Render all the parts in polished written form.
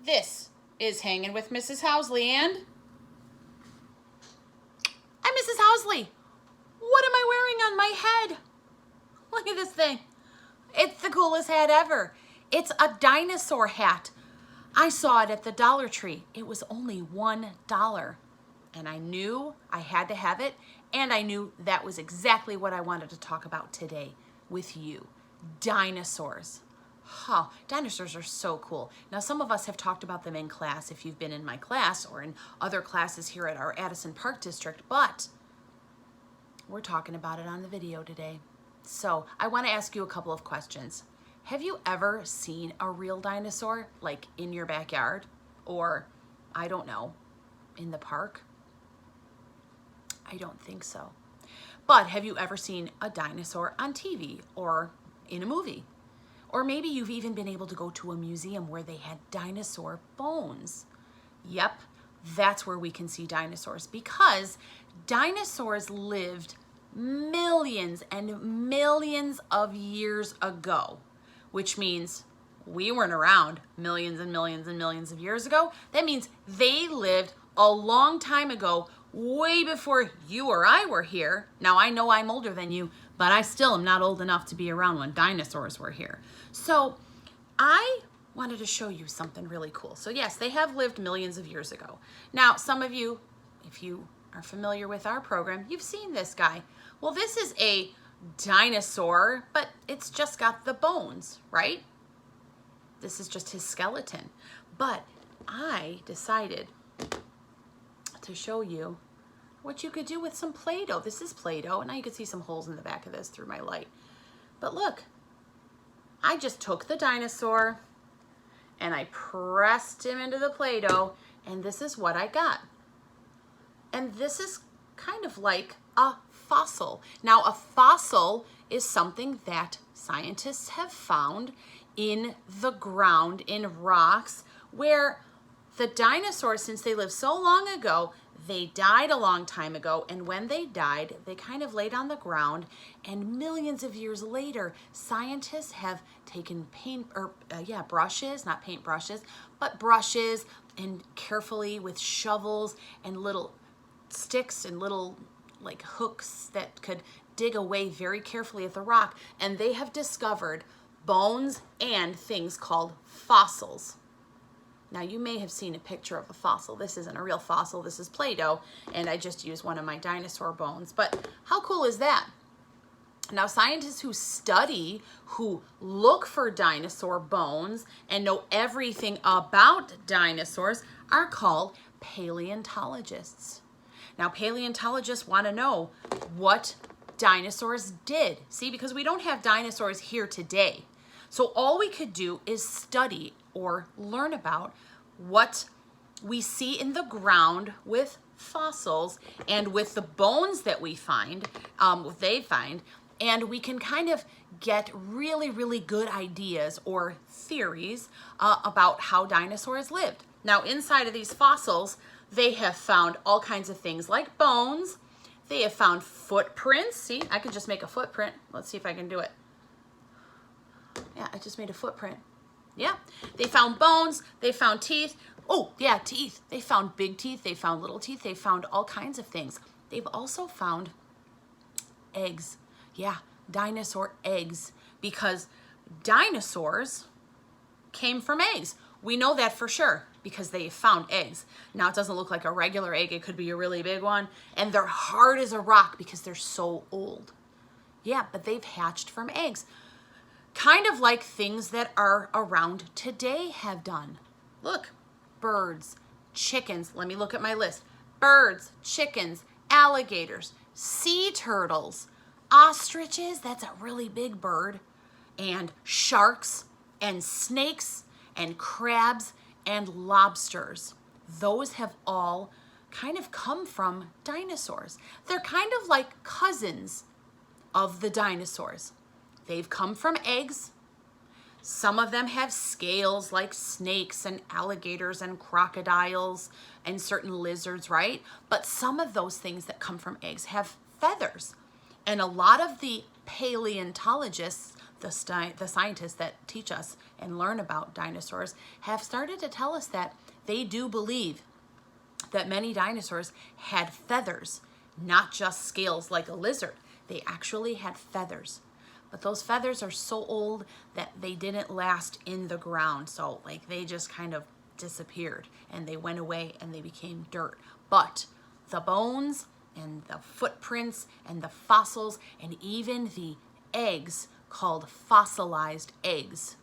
This is Hanging with Mrs. Housley, and I'm Mrs. Housley. What am I wearing on my head? Look at this thing. It's the coolest hat ever. It's a dinosaur hat. I saw it at the Dollar Tree. It was only $1. And I knew I had to have it, and I knew that was exactly what I wanted to talk about today with you. Dinosaurs. Oh, dinosaurs are so cool. Now, some of us have talked about them in class if you've been in my class or in other classes here at our Addison Park District, but we're talking about it on the video today. So I want to ask you a couple of questions. Have you ever seen a real dinosaur, like in your backyard or, I don't know, in the park? I don't think so. But have you ever seen a dinosaur on TV or in a movie? Or maybe you've even been able to go to a museum where they had dinosaur bones. Yep, that's where we can see dinosaurs, because dinosaurs lived millions and millions of years ago, which means we weren't around millions and millions and millions of years ago. That means they lived a long time ago, way before you or I were here. Now, I know I'm older than you, but I still am not old enough to be around when dinosaurs were here. So I wanted to show you something really cool. So yes, they have lived millions of years ago. Now, some of you, if you are familiar with our program, you've seen this guy. Well, this is a dinosaur, but it's just got the bones, right? This is just his skeleton. But I decided to show you what you could do with some Play-Doh. This is Play-Doh, and now you can see some holes in the back of this through my light. But look, I just took the dinosaur and I pressed him into the Play-Doh, and this is what I got. And this is kind of like a fossil. Now, a fossil is something that scientists have found in the ground, in rocks, where the dinosaurs, since they lived so long ago, they died a long time ago, and when they died, they kind of laid on the ground, and millions of years later, scientists have taken brushes, not paintbrushes, but brushes, and carefully with shovels and little sticks and little like hooks that could dig away very carefully at the rock, and they have discovered bones and things called fossils. Now, you may have seen a picture of a fossil. This isn't a real fossil. This is Play-Doh, and I just used one of my dinosaur bones. But how cool is that? Now, scientists who study, who look for dinosaur bones and know everything about dinosaurs are called paleontologists. Now, paleontologists want to know what dinosaurs did. See, because we don't have dinosaurs here today. So all we could do is study or learn about what we see in the ground with fossils and with the bones that we find, they find, and we can kind of get really, really good ideas or theories about how dinosaurs lived. Now, inside of these fossils, they have found all kinds of things like bones. They have found footprints. See, I can just make a footprint. Let's see if I can do it. Yeah, I just made a footprint. Yeah, they found bones, they found teeth. Oh, yeah, teeth. They found big teeth, they found little teeth, they found all kinds of things. They've also found eggs. Yeah, dinosaur eggs, because dinosaurs came from eggs. We know that for sure because they found eggs. Now, it doesn't look like a regular egg. It could be a really big one, and they're hard as a rock because they're so old. Yeah, but they've hatched from eggs. Kind of like things that are around today have done. Look, birds, chickens. Let me look at my list. Birds, chickens, alligators, sea turtles, ostriches, that's a really big bird, and sharks and snakes and crabs and lobsters. Those have all kind of come from dinosaurs. They're kind of like cousins of the dinosaurs. They've come from eggs. Some of them have scales like snakes and alligators and crocodiles and certain lizards, right? But some of those things that come from eggs have feathers. And a lot of the paleontologists, the scientists that teach us and learn about dinosaurs have started to tell us that they do believe that many dinosaurs had feathers, not just scales like a lizard. They actually had feathers. But those feathers are so old that they didn't last in the ground. So like they just kind of disappeared and they went away and they became dirt. But the bones and the footprints and the fossils and even the eggs called fossilized eggs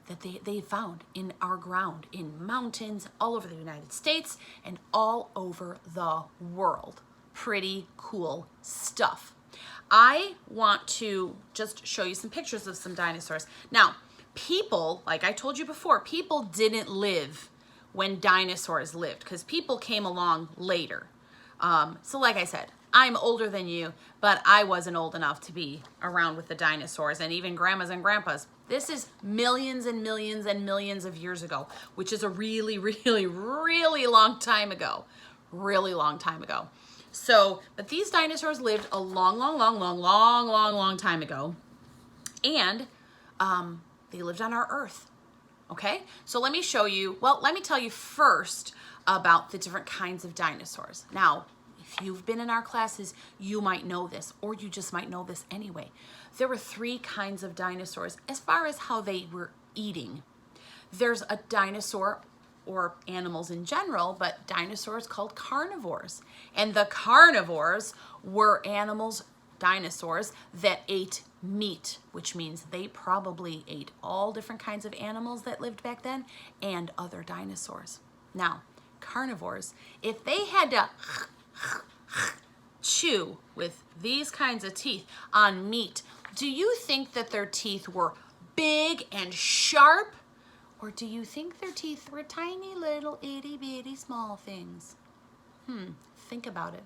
that they found in our ground, in mountains all over the United States and all over the world. Pretty cool stuff. I want to just show you some pictures of some dinosaurs. Now, people, like I told you before, people didn't live when dinosaurs lived because people came along later. So like I said, I'm older than you, but I wasn't old enough to be around with the dinosaurs and even grandmas and grandpas. This is millions and millions and millions of years ago, which is a really, really, really long time ago. Really long time ago. So, but these dinosaurs lived a long time ago. And they lived on our Earth. Okay? So let me show you, well, let me tell you first about the different kinds of dinosaurs. Now, if you've been in our classes, you might know this, or you just might know this anyway. There were 3 kinds of dinosaurs as far as how they were eating. There's a dinosaur, or animals in general, but dinosaurs called carnivores. And the carnivores were animals, dinosaurs, that ate meat, which means they probably ate all different kinds of animals that lived back then and other dinosaurs. Now, carnivores, if they had to chew with these kinds of teeth on meat, do you think that their teeth were big and sharp? Or do you think their teeth were tiny little itty bitty small things? Think about it.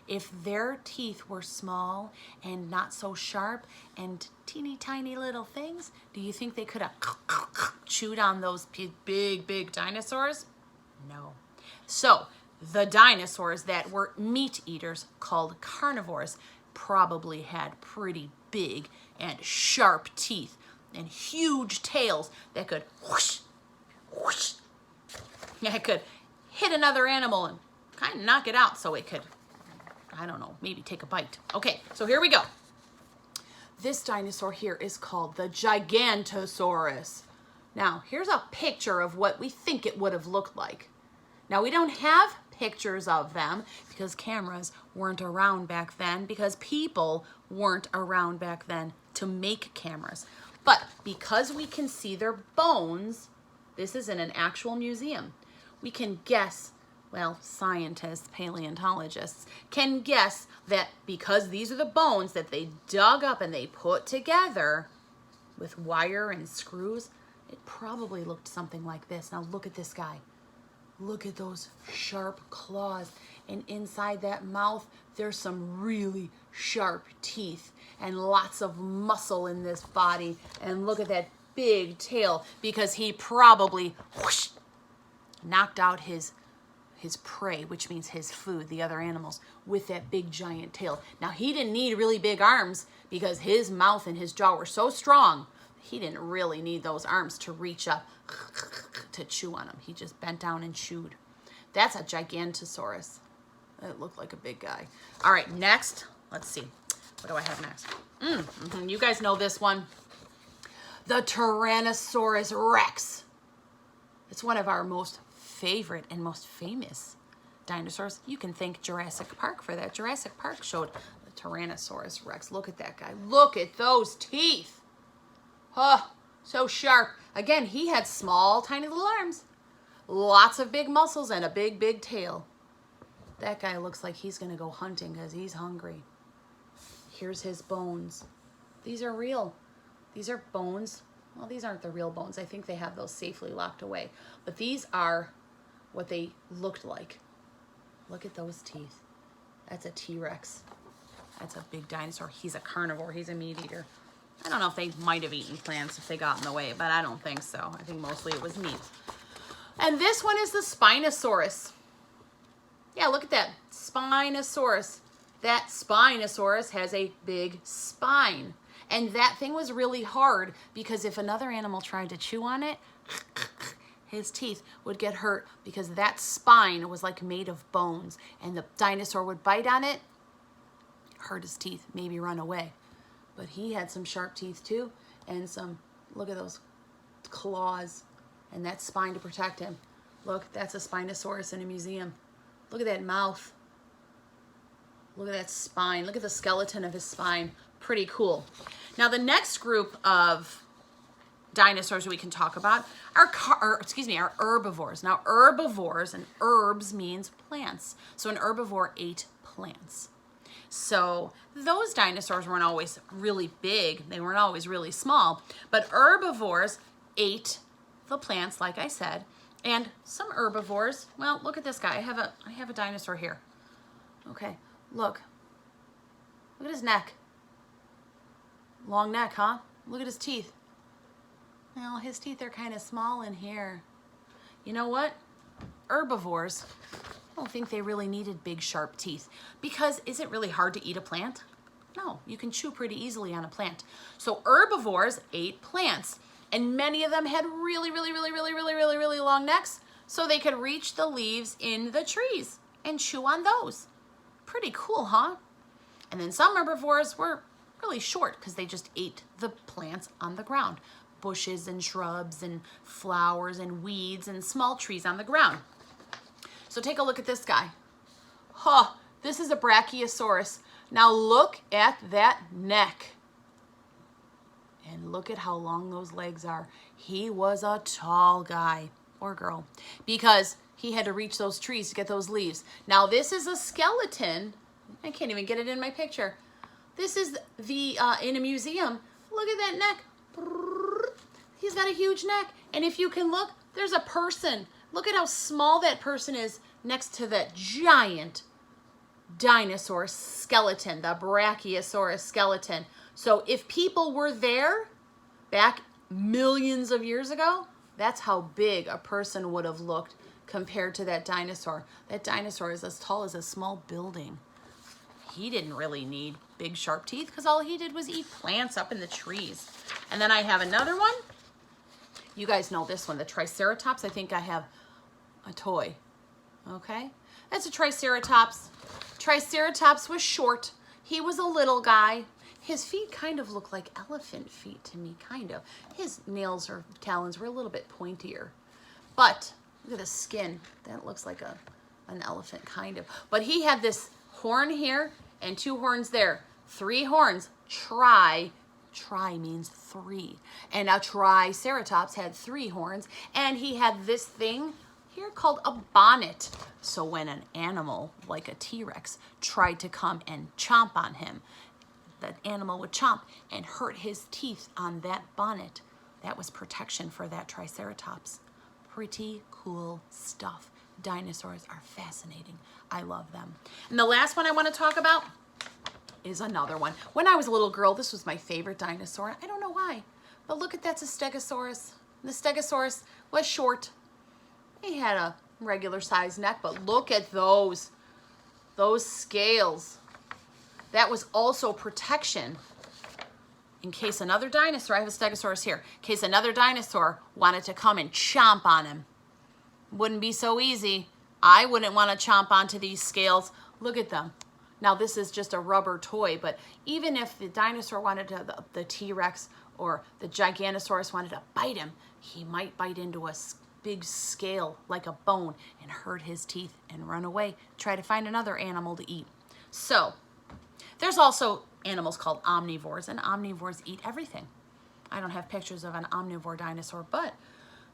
If their teeth were small and not so sharp and teeny tiny little things, do you think they could have chewed on those big dinosaurs? No. So the dinosaurs that were meat eaters, called carnivores, probably had pretty big and sharp teeth and huge tails that could whoosh, whoosh. It could hit another animal and kind of knock it out so it could, I don't know, maybe take a bite. Okay, so here we go. This dinosaur here is called the Gigantosaurus. Now, here's a picture of what we think it would have looked like. Now, we don't have pictures of them because cameras weren't around back then, because people weren't around back then to make cameras. But because we can see their bones, this is in an actual museum, we can guess, well, scientists, paleontologists, can guess that because these are the bones that they dug up and they put together with wire and screws, it probably looked something like this. Now look at this guy. Look at those sharp claws. And inside that mouth, there's some really sharp teeth and lots of muscle in this body. And look at that big tail, because he probably whoosh, knocked out his prey, which means his food, the other animals, with that big giant tail. Now, he didn't need really big arms because his mouth and his jaw were so strong. He didn't really need those arms to reach up to chew on them. He just bent down and chewed. That's a Gigantosaurus. It looked like a big guy. All right, next, let's see. What do I have next? You guys know this one. The Tyrannosaurus Rex. It's one of our most favorite and most famous dinosaurs. You can thank Jurassic Park for that. Jurassic Park showed the Tyrannosaurus Rex. Look at that guy. Look at those teeth. Oh, so sharp. Again, he had small, tiny little arms, lots of big muscles, and a big tail. That guy looks like he's going to go hunting because he's hungry. Here's his bones. These are real. These are bones. Well, these aren't the real bones. I think they have those safely locked away. But these are what they looked like. Look at those teeth. That's a T-Rex. That's a big dinosaur. He's a carnivore. He's a meat eater. I don't know if they might have eaten plants if they got in the way, but I don't think so. I think mostly it was meat. And this one is the Spinosaurus. Yeah, look at that. Spinosaurus. That Spinosaurus has a big spine. And that thing was really hard because if another animal tried to chew on it, his teeth would get hurt because that spine was like made of bones, and the dinosaur would bite on it, hurt his teeth, maybe run away. But he had some sharp teeth too, and some, look at those claws and that spine to protect him. Look, that's a Spinosaurus in a museum. Look at that mouth. Look at that spine. Look at the skeleton of his spine. Pretty cool. Now the next group of dinosaurs we can talk about are herbivores. Now herbivores, and herbs means plants. So an herbivore ate plants. So those dinosaurs weren't always really big. They weren't always really small. But herbivores ate the plants, like I said. And some herbivores, well, look at this guy. I have a dinosaur here. Okay, look. Look at his neck. Long neck, huh? Look at his teeth. Well, his teeth are kind of small in here. You know what? Herbivores, I don't think they really needed big, sharp teeth, because is it really hard to eat a plant? No, you can chew pretty easily on a plant. So herbivores ate plants, and many of them had really long necks, so they could reach the leaves in the trees and chew on those. Pretty cool, huh? And then some herbivores were really short because they just ate the plants on the ground. Bushes and shrubs and flowers and weeds and small trees on the ground. So take a look at this guy. Huh, this is a Brachiosaurus. Now look at that neck. And look at how long those legs are. He was a tall guy, or girl, because he had to reach those trees to get those leaves. Now this is a skeleton. I can't even get it in my picture. This is the in a museum. Look at that neck. He's got a huge neck. And if you can look, there's a person. Look at how small that person is next to that giant dinosaur skeleton, the Brachiosaurus skeleton. So if people were there back millions of years ago, that's how big a person would have looked compared to that dinosaur. That dinosaur is as tall as a small building. He didn't really need big sharp teeth because all he did was eat plants up in the trees. And then I have another one. You guys know this one, the Triceratops. I think I have a toy. Okay, that's a Triceratops. Triceratops was short. He was a little guy. His feet kind of look like elephant feet to me, kind of. His nails or talons were a little bit pointier. But look at the skin. That looks like an elephant, kind of. But he had this horn here and two horns there. 3 horns. Tri means 3. And a Triceratops had 3 horns. And he had this thing here called a bonnet. So when an animal like a T-Rex tried to come and chomp on him, that animal would chomp and hurt his teeth on that bonnet. That was protection for that Triceratops. Pretty cool stuff. Dinosaurs are fascinating. I love them. And the last one I want to talk about is another one. When I was a little girl, this was my favorite dinosaur. I don't know why, but look at that's a Stegosaurus. The Stegosaurus was short. He had a regular sized neck, but look at those scales. That was also protection in case another dinosaur, I have a Stegosaurus here, in case another dinosaur wanted to come and chomp on him. Wouldn't be so easy. I wouldn't want to chomp onto these scales. Look at them. Now this is just a rubber toy, but even if the dinosaur wanted to, the T-Rex or the Giganosaurus wanted to bite him, he might bite into a big scale like a bone and hurt his teeth and run away, try to find another animal to eat. So there's also animals called omnivores, and omnivores eat everything. I don't have pictures of an omnivore dinosaur, but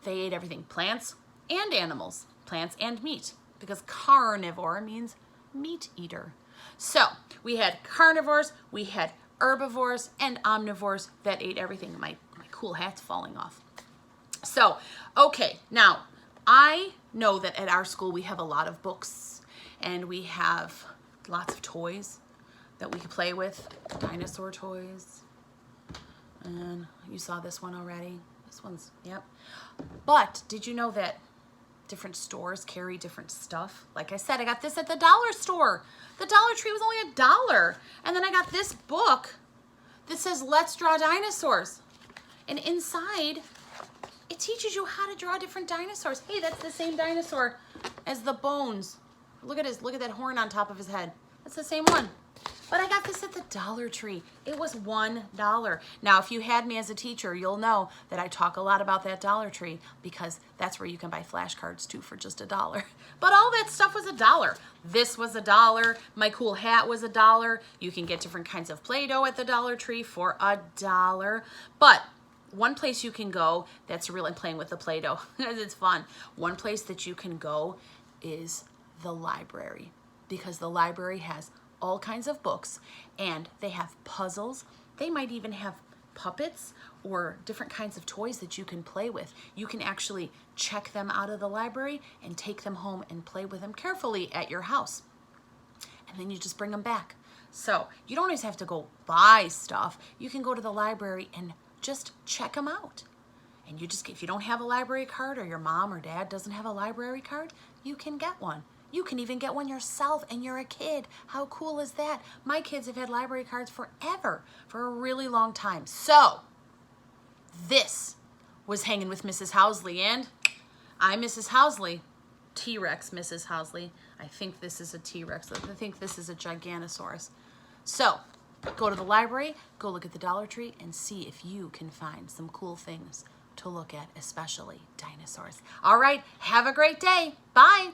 they ate everything, plants and animals, plants and meat, because carnivore means meat eater. So we had carnivores, we had herbivores, and omnivores that ate everything. My cool hat's falling off. So, okay, now I know that at our school we have a lot of books and we have lots of toys that we can play with, dinosaur toys. And you saw this one already. This one's, yep. But did you know that different stores carry different stuff? Like I said, I got this at the dollar store. The Dollar Tree was only $1. And then I got this book that says, let's draw dinosaurs. And inside, it teaches you how to draw different dinosaurs. Hey, that's the same dinosaur as the bones. Look at that horn on top of his head. That's the same one. But I got this at the Dollar Tree. It was $1. Now, if you had me as a teacher, you'll know that I talk a lot about that Dollar Tree because that's where you can buy flashcards too for just $1. But all that stuff was $1. This was $1. My cool hat was $1. You can get different kinds of Play-Doh at the Dollar Tree for $1. But one place you can go that's really playing with the Play-Doh, it's fun. One place that you can go is the library, because the library has all kinds of books and they have puzzles. They might even have puppets or different kinds of toys that you can play with. You can actually check them out of the library and take them home and play with them carefully at your house. And then you just bring them back. So you don't always have to go buy stuff. You can go to the library and just check them out. And you just, if you don't have a library card or your mom or dad doesn't have a library card, you can get one. You can even get one yourself and you're a kid. How cool is that? My kids have had library cards forever, for a really long time. So this was Hanging with Mrs. Housley, and I'm Mrs. Housley, T-Rex Mrs. Housley. I think this is a T-Rex. I think this is a Giganosaurus. So go to the library, go look at the Dollar Tree, and see if you can find some cool things to look at, especially dinosaurs. All right, have a great day. Bye.